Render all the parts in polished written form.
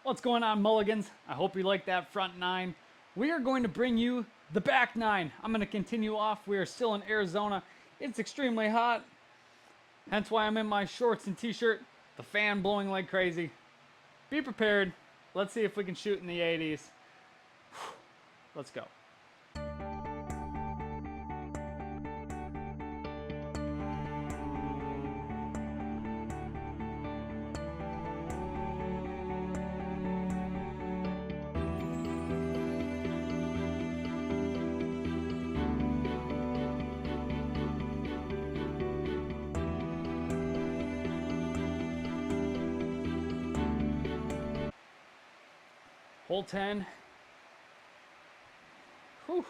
What's going on, Mulligans? I hope you like that front nine. We are going to bring you the back nine. I'm going to continue off. We are still in Arizona. It's extremely hot, hence why I'm in my shorts and t-shirt. The fan blowing like crazy. Be prepared. Let's see if we can shoot in the 80s. Let's go. Hole 10. Whew.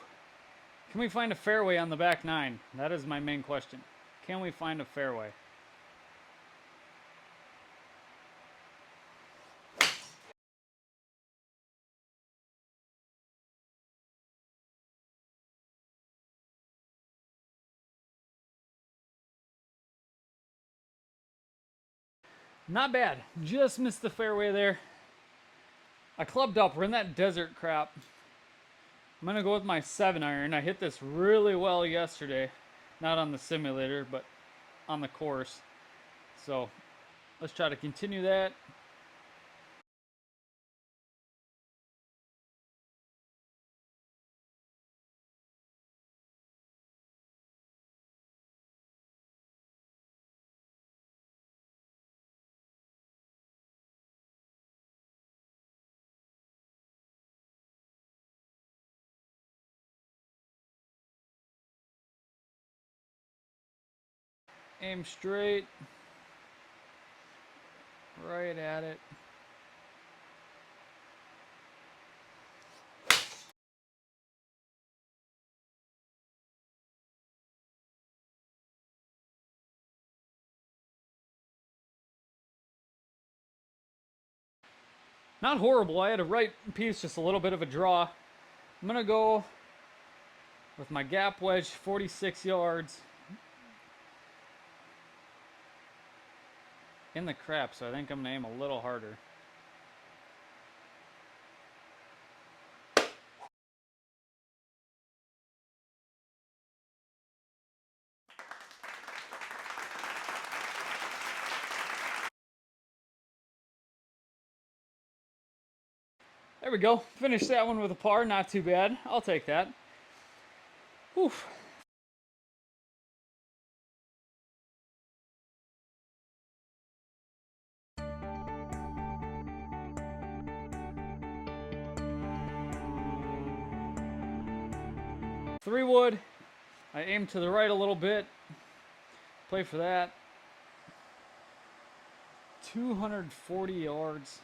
Can we find a fairway on the back nine? That is my main question. Can we find a fairway? Not bad. Just missed the fairway there. I clubbed up. We're in that desert crap. I'm going to go with my 7-iron. I hit this really well yesterday. Not on the simulator, but on the course. So let's try to continue that. Aim straight. Right at it. Not horrible. I had a right piece, just a little bit of a draw. I'm going to go with my gap wedge, 46 yards. In the crap, so I think I'm going to aim a little harder. There we go. Finished that one with a par. Not too bad. I'll take that. Whew. Three wood. I aim to the right a little bit. Play for that. 240 yards.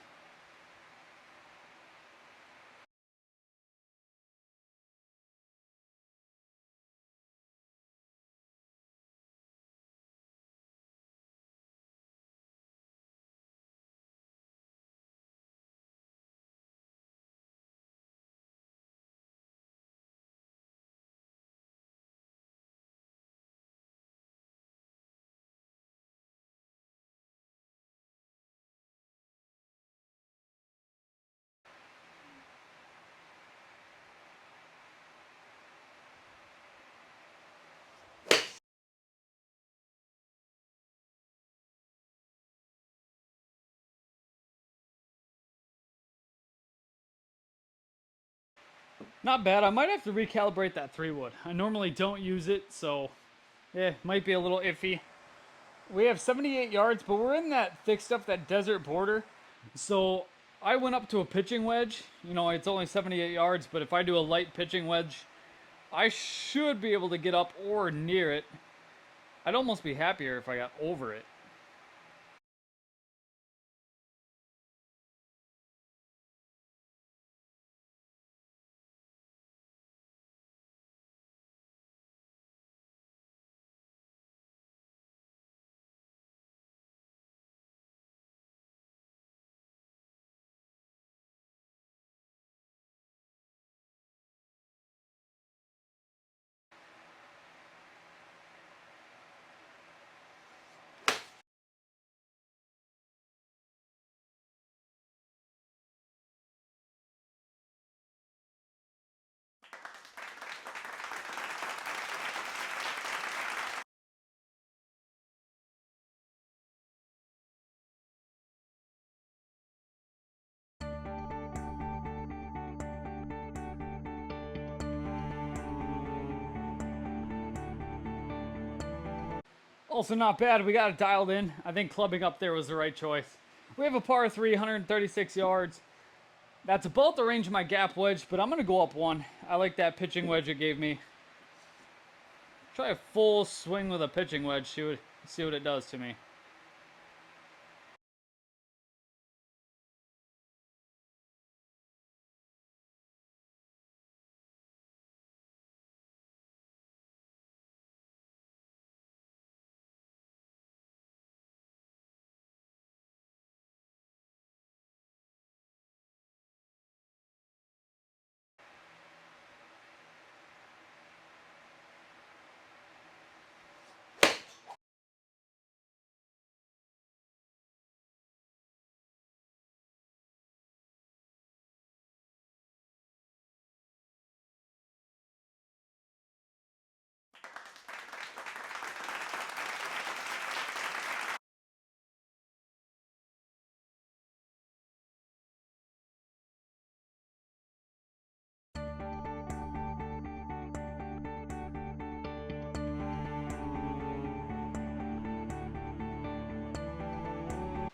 Not bad. I might have to recalibrate that 3 wood. I normally don't use it, so yeah, might be a little iffy. We have 78 yards, but we're in that thick stuff, that desert border. So I went up to a pitching wedge. You know, it's only 78 yards, but if I do a light pitching wedge, I should be able to get up or near it. I'd almost be happier if I got over it. Also not bad. We got it dialed in. I think clubbing up there was the right choice. We have a par 3, 136 yards. That's about the range of my gap wedge, but I'm going to go up one. I like that pitching wedge it gave me. Try a full swing with a pitching wedge. See what it does to me.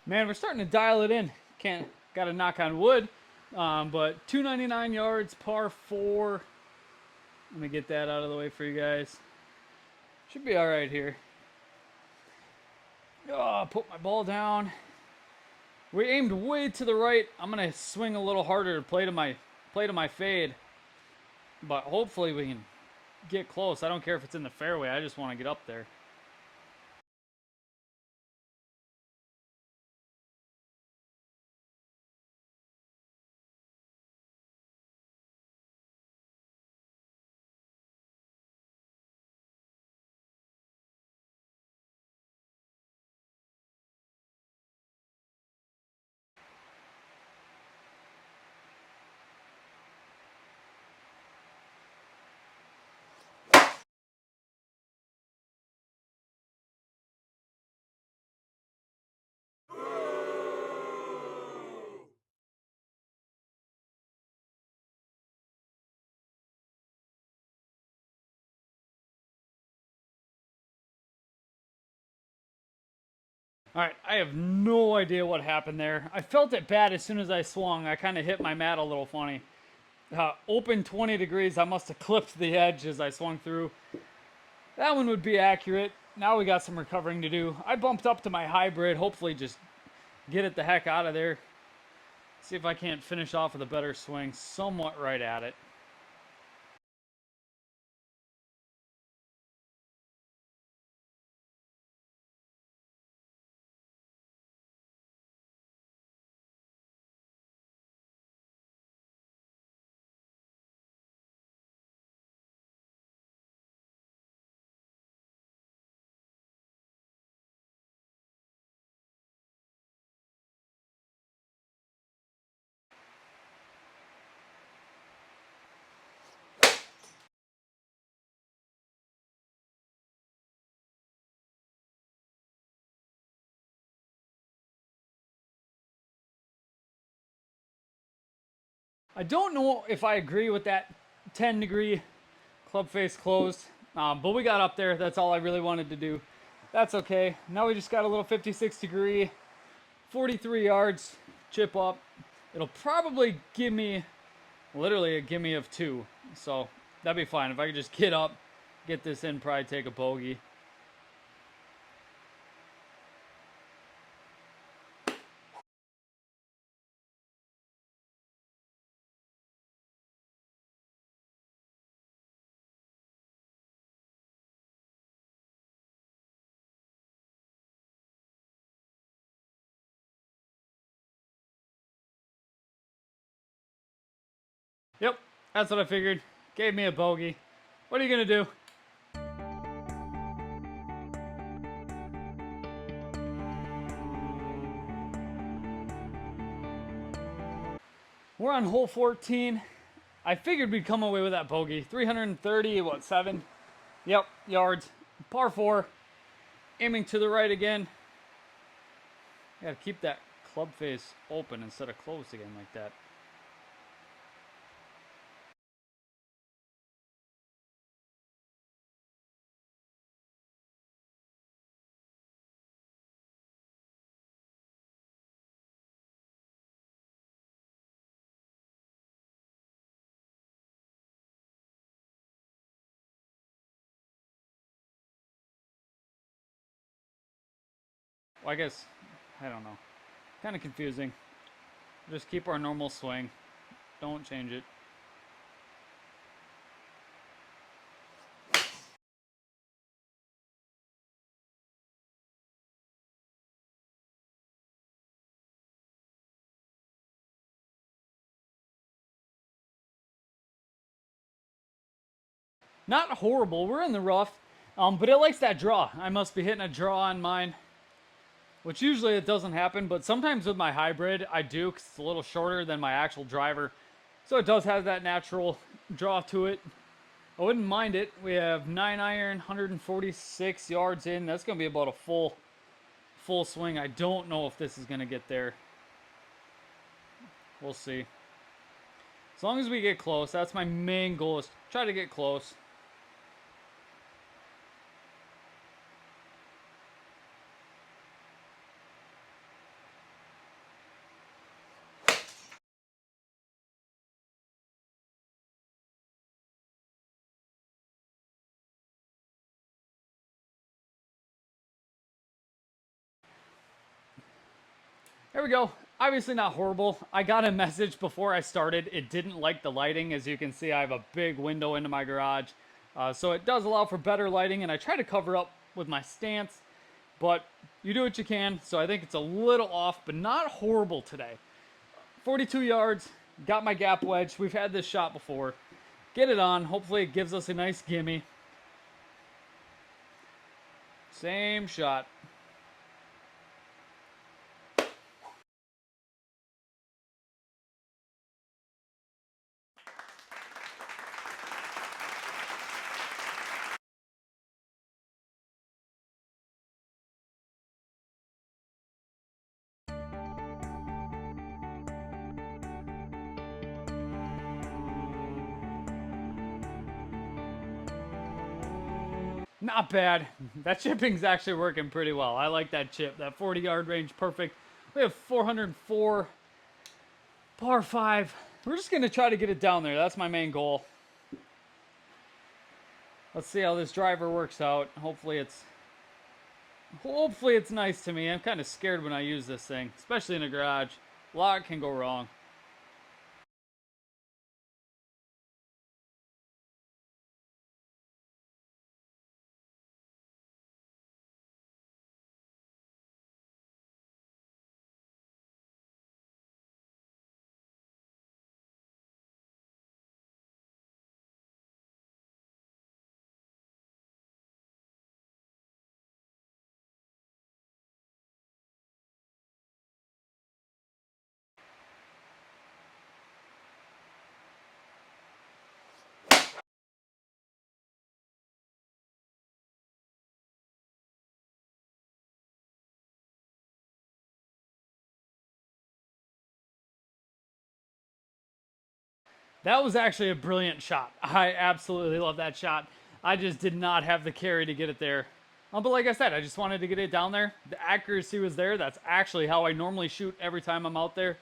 Man, we're starting to dial it in. Got to knock on wood. But 299 yards, par 4. Let me get that out of the way for you guys. Should be all right here. Oh, put my ball down. We aimed way to the right. I'm gonna swing a little harder to play to my fade. But hopefully we can get close. I don't care if it's in the fairway. I just want to get up there. All right, I have no idea what happened there. I felt it bad as soon as I swung. I kind of hit my mat a little funny. Open 20 degrees, I must have clipped the edge as I swung through. That one would be accurate. Now we got some recovering to do. I bumped up to my hybrid, hopefully just get it the heck out of there. See if I can't finish off with a better swing, somewhat right at it. I don't know if I agree with that 10-degree club face closed, but we got up there. That's all I really wanted to do. That's okay. Now we just got a little 56-degree, 43 yards chip up. It'll probably give me literally a gimme of 2. So that'd be fine. If I could just get up, get this in, probably take a bogey. Yep, that's what I figured. Gave me a bogey. What are you going to do? We're on hole 14. I figured we'd come away with that bogey. 330, what, 7? Yep, yards. Par 4. Aiming to the right again. Gotta keep that club face open instead of closed again like that. I guess, I don't know. Kind of confusing. Just keep our normal swing. Don't change it. Not horrible. We're in the rough. But it likes that draw. I must be hitting a draw on mine, which usually it doesn't happen. But sometimes with my hybrid, I do because it's a little shorter than my actual driver. So it does have that natural draw to it. I wouldn't mind it. We have 9 iron, 146 yards in. That's going to be about a full swing. I don't know if this is going to get there. We'll see. As long as we get close, that's my main goal, is try to get close. There we go. Obviously not horrible. I got a message before I started. It didn't like the lighting. As you can see, I have a big window into my garage. So it does allow for better lighting, and I try to cover up with my stance, but you do what you can. So I think it's a little off, but not horrible today. 42 yards, got my gap wedge. We've had this shot before. Get it on. Hopefully it gives us a nice gimme. Same shot. Not bad. That chipping's actually working pretty well. I like that chip. That 40-yard range, perfect. We have 404 par 5. We're just going to try to get it down there. That's my main goal. Let's see how this driver works out. Hopefully it's nice to me. I'm kind of scared when I use this thing, especially in a garage. A lot can go wrong. That was actually a brilliant shot. I absolutely love that shot. I just did not have the carry to get it there. But like I said, I just wanted to get it down there. The accuracy was there. That's actually how I normally shoot every time I'm out there.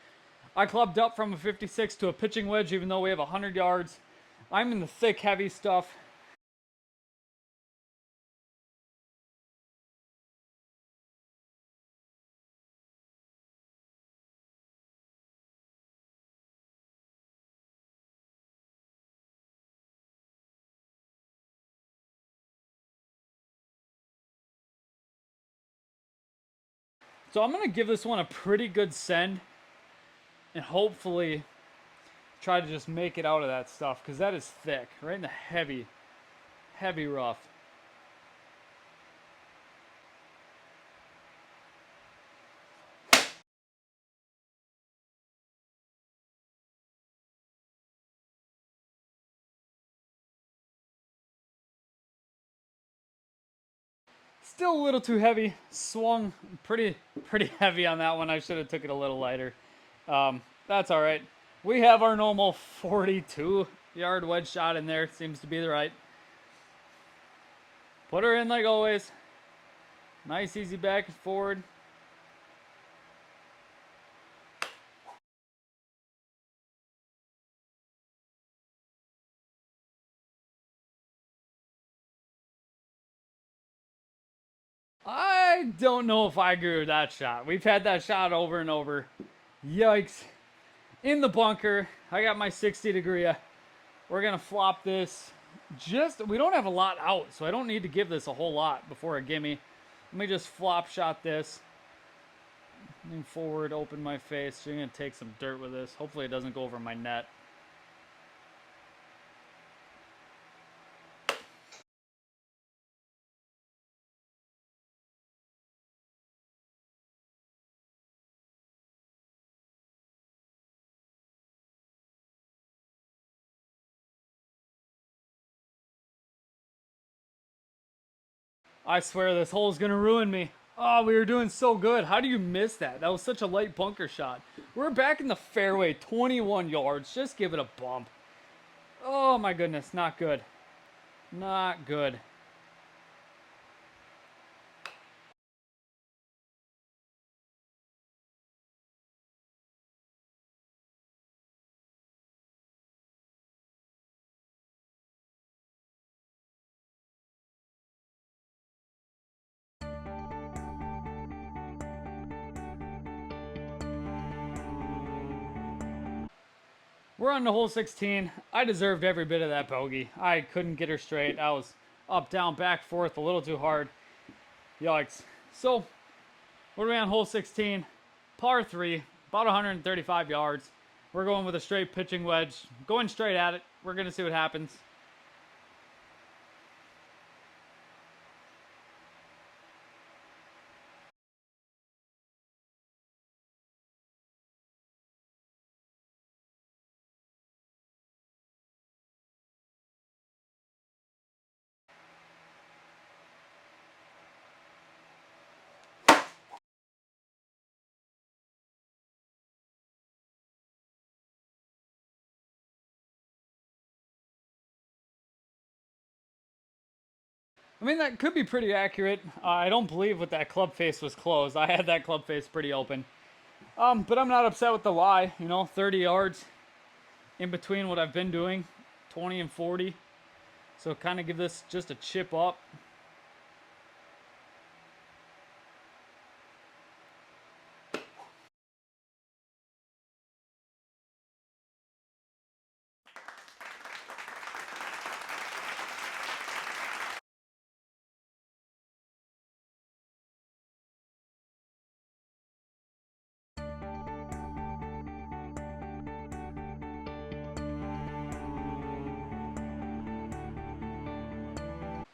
I clubbed up from a 56 to a pitching wedge, even though we have 100 yards. I'm in the thick, heavy stuff. So I'm going to give this one a pretty good send and hopefully try to just make it out of that stuff because that is thick, right in the heavy, heavy rough. Still a little too heavy. Swung pretty heavy on that one. I should have took it a little lighter. That's all right. We have our normal 42-yard wedge shot in there. Seems to be the right. Put her in like always. Nice, easy back and forward. I don't know if I agree with that shot. We've had that shot over and over. Yikes. In the bunker. I got my 60-degree. We're going to flop this. We don't have a lot out, so I don't need to give this a whole lot before a gimme. Let me just flop shot this. Lean forward, open my face. So you're going to take some dirt with this. Hopefully it doesn't go over my net. I swear this hole is going to ruin me. Oh, we were doing so good. How do you miss that? That was such a light bunker shot. We're back in the fairway, 21 yards. Just give it a bump. Oh my goodness, not good. Not good. We're on to hole 16. I deserved every bit of that bogey. I couldn't get her straight. I was up, down, back, forth a little too hard. Yikes. So, what are we on hole 16? Par 3, about 135 yards. We're going with a straight pitching wedge. Going straight at it. We're going to see what happens. I mean, that could be pretty accurate. I don't believe with that club face was closed. I had that club face pretty open. But I'm not upset with the lie. 30 yards in between what I've been doing, 20 and 40. So kind of give this just a chip up.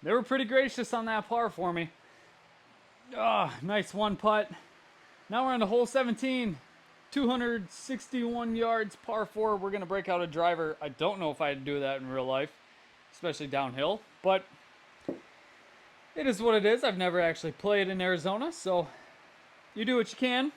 They were pretty gracious on that par for me. Nice one putt. Now we're on to hole 17. 261 yards, par 4. We're going to break out a driver. I don't know if I'd do that in real life, especially downhill, but it is what it is. I've never actually played in Arizona, so you do what you can.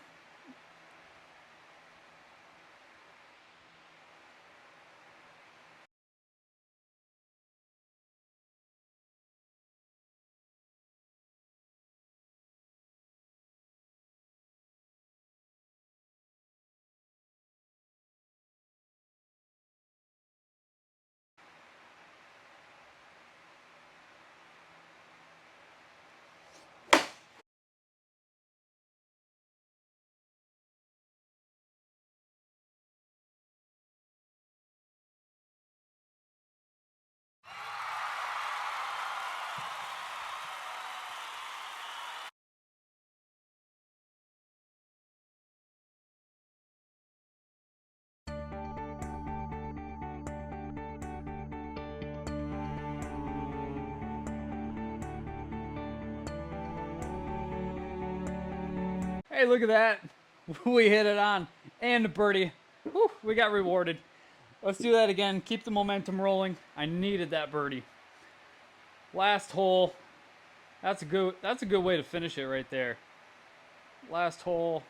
Hey, look at that. We hit it on. And a birdie. Whew, we got rewarded. Let's do that again. Keep the momentum rolling. I needed that birdie. Last hole. That's a good way to finish it right there. Last hole.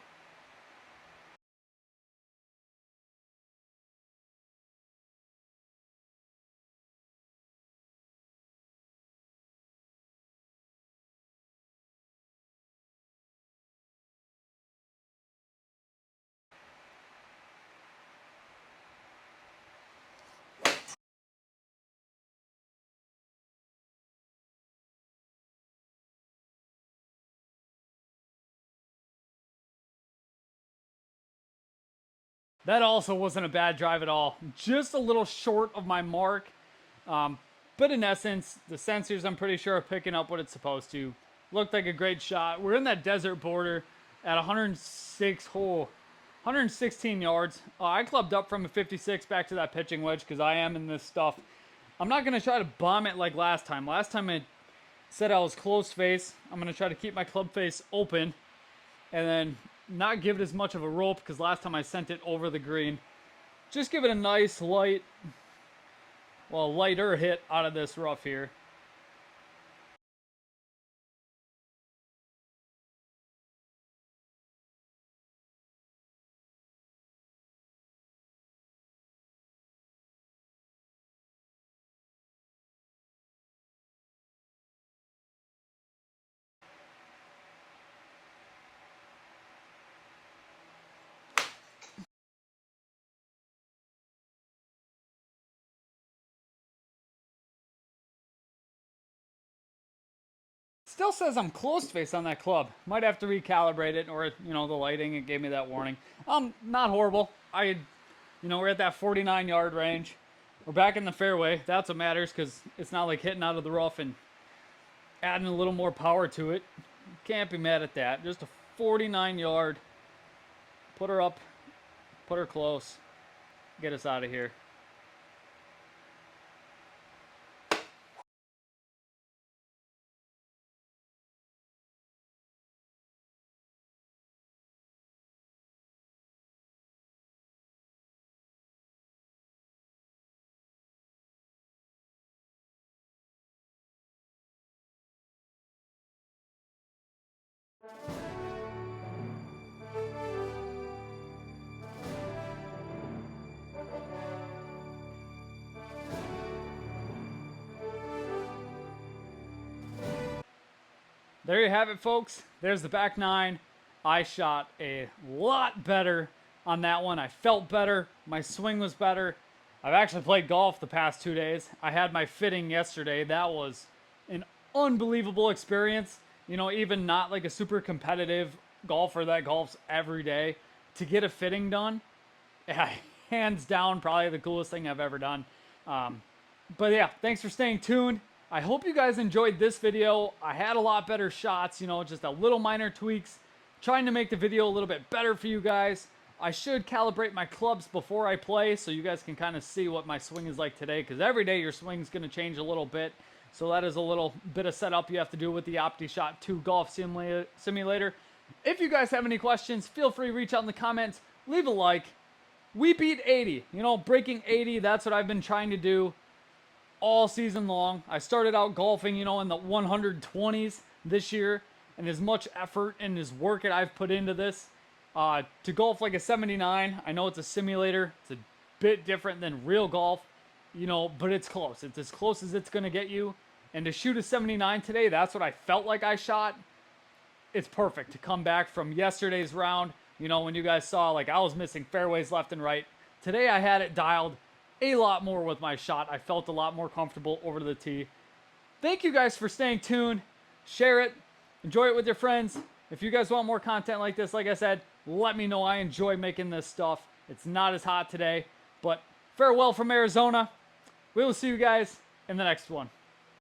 That also wasn't a bad drive at all. Just a little short of my mark. But in essence, the sensors, I'm pretty sure, are picking up what it's supposed to. Looked like a great shot. We're in that desert border at 116 yards. I clubbed up from a 56 back to that pitching wedge because I am in this stuff. I'm not going to try to bomb it like last time. Last time I said I was close face. I'm going to try to keep my club face open and then not give it as much of a rope because last time I sent it over the green. Just give it a nice lighter hit out of this rough here. Still says I'm close face on that club. Might have to recalibrate it, or the lighting, it gave me that warning. Not horrible. We're at that 49-yard range. We're back in the fairway. That's what matters because it's not like hitting out of the rough and adding a little more power to it. Can't be mad at that. Just a 49-yard. Put her up. Put her close. Get us out of here. There you have it, folks. There's the back nine. I shot a lot better on that one. I felt better. My swing was better. I've actually played golf the past 2 days. I had my fitting yesterday. That was an unbelievable experience. Even not like a super competitive golfer that golfs every day, to get a fitting done, yeah, hands down, probably the coolest thing I've ever done. But yeah, thanks for staying tuned. I hope you guys enjoyed this video. I had a lot better shots, just a little minor tweaks, trying to make the video a little bit better for you guys. I should calibrate my clubs before I play so you guys can kind of see what my swing is like today, because every day your swing is going to change a little bit. So that is a little bit of setup you have to do with the Optishot 2 golf simulator. If you guys have any questions, feel free to reach out in the comments. Leave a like. We beat 80. Breaking 80, that's what I've been trying to do all season long. I started out golfing, in the 120s this year, and as much effort and as work that I've put into this, to golf like a 79, I know it's a simulator. It's a bit different than real golf, but it's close. It's as close as it's going to get you. And to shoot a 79 today, that's what I felt like I shot. It's perfect to come back from yesterday's round. When you guys saw, like, I was missing fairways left and right. Today I had it dialed a lot more with my shot. I felt a lot more comfortable over to the tee. Thank you guys for staying tuned. Share it. Enjoy it with your friends. If you guys want more content like this, like I said, let me know. I enjoy making this stuff. It's not as hot today, but farewell from Arizona. We will see you guys in the next one.